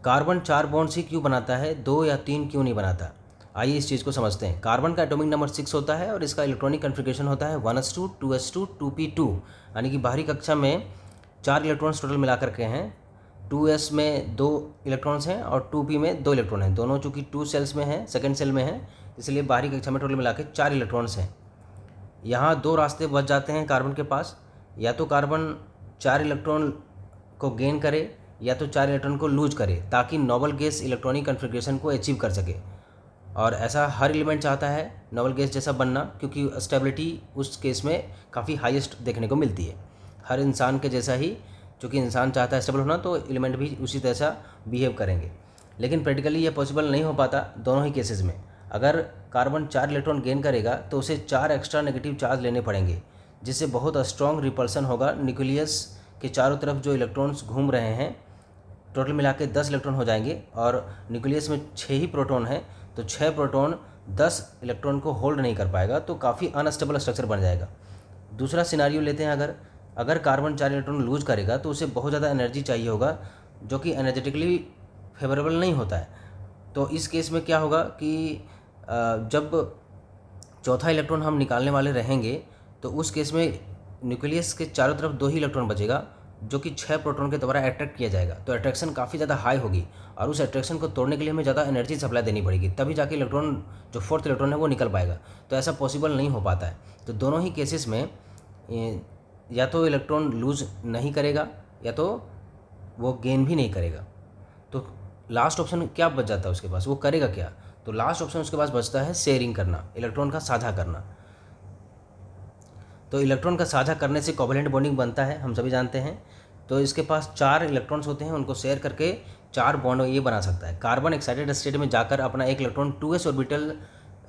Carbon 4 bonds ही क्यों बनाता है, 2 या 3 क्यों नहीं बनाता? आइए इस चीज़ को समझते हैं। कार्बन का एटॉमिक नंबर 6 होता है और इसका इलेक्ट्रॉनिक कन्फिग्रेशन होता है 1s2 2s2 2p2, यानी कि बाहरी कक्षा में 4 इलेक्ट्रॉन्स टोटल मिला करके हैं। 2s में 2 इलेक्ट्रॉन्स हैं और 2p में 2 इलेक्ट्रॉन हैं। दोनों चूँकि 2 सेल्स में हैं, सेकेंड सेल में हैं, इसलिए बाहरी कक्षा में टोटल मिला के 4 इलेक्ट्रॉन्स हैं। यहाँ 2 रास्ते बच जाते हैं कार्बन के पास, या तो कार्बन 4 इलेक्ट्रॉन को गेन करे या तो 4 इलेक्ट्रॉन को लूज करे, ताकि नोबल गैस इलेक्ट्रॉनिक कन्फिग्रेशन को अचीव कर सके। और ऐसा हर एलिमेंट चाहता है नोबल गैस जैसा बनना, क्योंकि स्टेबिलिटी उस केस में काफ़ी हाईएस्ट देखने को मिलती है। हर इंसान के जैसा ही, चूँकि इंसान चाहता है स्टेबल होना, तो एलिमेंट भी उसी तरह सा बिहेव करेंगे। लेकिन प्रैक्टिकली ये पॉसिबल नहीं हो पाता दोनों ही केसेस में। अगर कार्बन 4 इलेक्ट्रॉन गेन करेगा तो उसे 4 एक्स्ट्रा नेगेटिव चार्ज लेने पड़ेंगे, जिससे बहुत स्ट्रॉन्ग रिपल्सन होगा। न्यूक्लियस के चारों तरफ जो इलेक्ट्रॉन्स घूम रहे हैं, टोटल मिला के 10 इलेक्ट्रॉन हो जाएंगे, और न्यूक्लियस में 6 ही प्रोटॉन है, तो 6 प्रोटॉन 10 इलेक्ट्रॉन को होल्ड नहीं कर पाएगा, तो काफ़ी अनस्टेबल स्ट्रक्चर बन जाएगा। दूसरा सिनारियो लेते हैं। अगर कार्बन 4 इलेक्ट्रॉन लूज करेगा तो उसे बहुत ज़्यादा एनर्जी चाहिए होगा, जो कि एनर्जेटिकली फेवरेबल नहीं होता है। तो इस केस में क्या होगा कि जब चौथा इलेक्ट्रॉन हम निकालने वाले रहेंगे, तो उस केस में न्यूक्लियस के चारों तरफ 2 ही इलेक्ट्रॉन बचेगा, जो कि 6 प्रोटॉन के द्वारा अट्रैक्ट किया जाएगा। तो अट्रैक्शन काफ़ी ज़्यादा हाई होगी, और उस अट्रैक्शन को तोड़ने के लिए हमें ज़्यादा एनर्जी सप्लाई देनी पड़ेगी, तभी जाके इलेक्ट्रॉन, जो 4th इलेक्ट्रॉन है, वो निकल पाएगा। तो ऐसा पॉसिबल नहीं हो पाता है। तो दोनों ही केसेस में या तो इलेक्ट्रॉन लूज नहीं करेगा या तो वो गेन भी नहीं करेगा। तो लास्ट ऑप्शन क्या बच जाता है उसके पास, वो करेगा क्या? तो लास्ट ऑप्शन उसके पास बचता है शेयरिंग करना, इलेक्ट्रॉन का साझा करना। तो इलेक्ट्रॉन का साझा करने से कोवैलेंट बॉन्डिंग बनता है, हम सभी जानते हैं। तो इसके पास 4 इलेक्ट्रॉन्स होते हैं, उनको शेयर करके 4 बॉन्ड ये बना सकता है। कार्बन एक्साइटेड स्टेट में जाकर अपना एक इलेक्ट्रॉन 2s ऑर्बिटल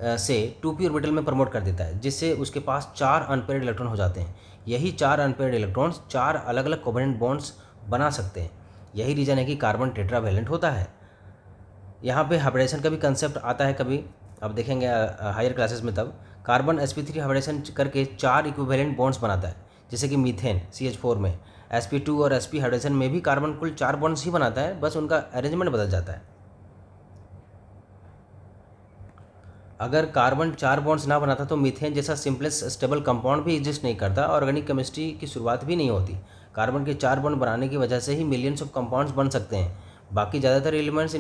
से 2p ऑर्बिटल में प्रमोट कर देता है, जिससे उसके पास 4 अनपेयर्ड इलेक्ट्रॉन हो जाते हैं। यही 4 अनपेयर्ड इलेक्ट्रॉन्स 4 अलग अलग कोवैलेंट बॉन्ड्स बना सकते हैं। यही रीज़न है कि कार्बन टेट्रावैलेंट होता है। यहाँ पे हाइब्रिडेशन का भी कंसेप्ट आता है कभी, अब देखेंगे हायर क्लासेस में। तब कार्बन sp3 हाइब्रिडेशन करके 4 इक्विवेलेंट बॉन्ड्स बनाता है, जैसे कि मीथेन CH4 में। sp2 और sp हाइब्रिडेशन में भी कार्बन कुल 4 बॉन्ड्स ही बनाता है, बस उनका अरेंजमेंट बदल जाता है। अगर कार्बन 4 बॉन्ड्स ना बनाता तो मीथेन जैसा सिंपलेस्ट स्टेबल कंपाउंड भी एग्जिस्ट नहीं करता, ऑर्गेनिक केमिस्ट्री की शुरुआत भी नहीं होती। कार्बन के 4 बॉन्ड बनाने की वजह से ही मिलियंस ऑफ कंपाउंड्स बन सकते हैं। बाकी ज़्यादातर एलिमेंट्स